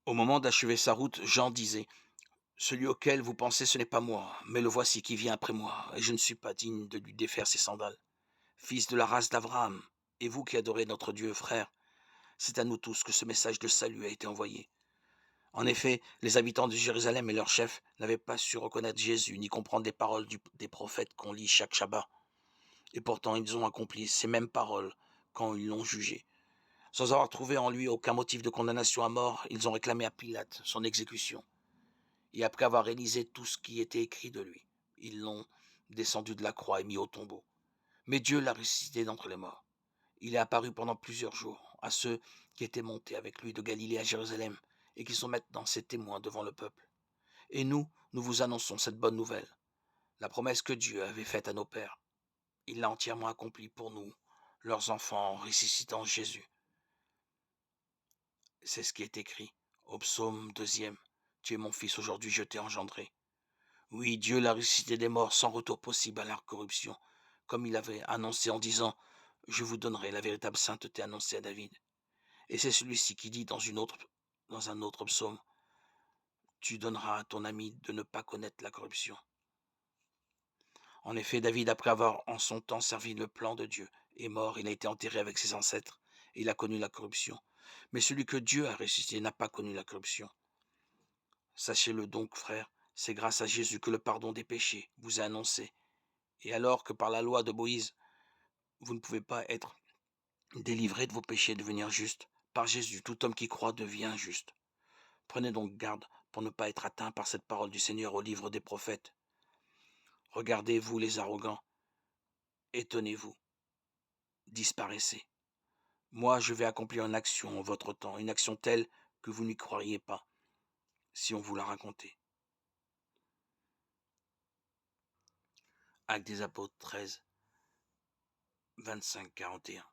Au moment d'achever sa route, Jean disait: «Celui auquel vous pensez, ce n'est pas moi, mais le voici qui vient après moi, et je ne suis pas digne de lui défaire ses sandales. Fils de la race d'Abraham, et vous qui adorez notre Dieu, frère, c'est à nous tous que ce message de salut a été envoyé.» En effet, les habitants de Jérusalem et leurs chefs n'avaient pas su reconnaître Jésus ni comprendre les paroles des prophètes qu'on lit chaque Shabbat. Et pourtant, ils ont accompli ces mêmes paroles quand ils l'ont jugé. Sans avoir trouvé en lui aucun motif de condamnation à mort, ils ont réclamé à Pilate son exécution. Et après avoir réalisé tout ce qui était écrit de lui, ils l'ont descendu de la croix et mis au tombeau. Mais Dieu l'a ressuscité d'entre les morts. Il est apparu pendant plusieurs jours à ceux qui étaient montés avec lui de Galilée à Jérusalem et qui sont maintenant ses témoins devant le peuple. Et nous vous annonçons cette bonne nouvelle, la promesse que Dieu avait faite à nos pères. Il l'a entièrement accomplie pour nous, leurs enfants, en ressuscitant Jésus. C'est ce qui est écrit au psaume 2. Tu es mon fils, aujourd'hui je t'ai engendré. Oui, Dieu l'a ressuscité des morts sans retour possible à la corruption, comme il avait annoncé en disant: Je vous donnerai la véritable sainteté annoncée à David. Et c'est celui-ci qui dit dans un autre psaume: Tu donneras à ton ami de ne pas connaître la corruption. En effet, David, après avoir en son temps servi le plan de Dieu, est mort, il a été enterré avec ses ancêtres, et il a connu la corruption. Mais celui que Dieu a ressuscité n'a pas connu la corruption. Sachez-le donc, frères, c'est grâce à Jésus que le pardon des péchés vous est annoncé. Et alors que par la loi de Moïse, vous ne pouvez pas être délivré de vos péchés et devenir juste, par Jésus, tout homme qui croit devient juste. Prenez donc garde pour ne pas être atteint par cette parole du Seigneur au livre des prophètes. Regardez, vous les arrogants, étonnez-vous, disparaissez. Moi, je vais accomplir une action en votre temps, une action telle que vous n'y croiriez pas, si on vous la racontait. Actes des Apôtres 13, 25, 41.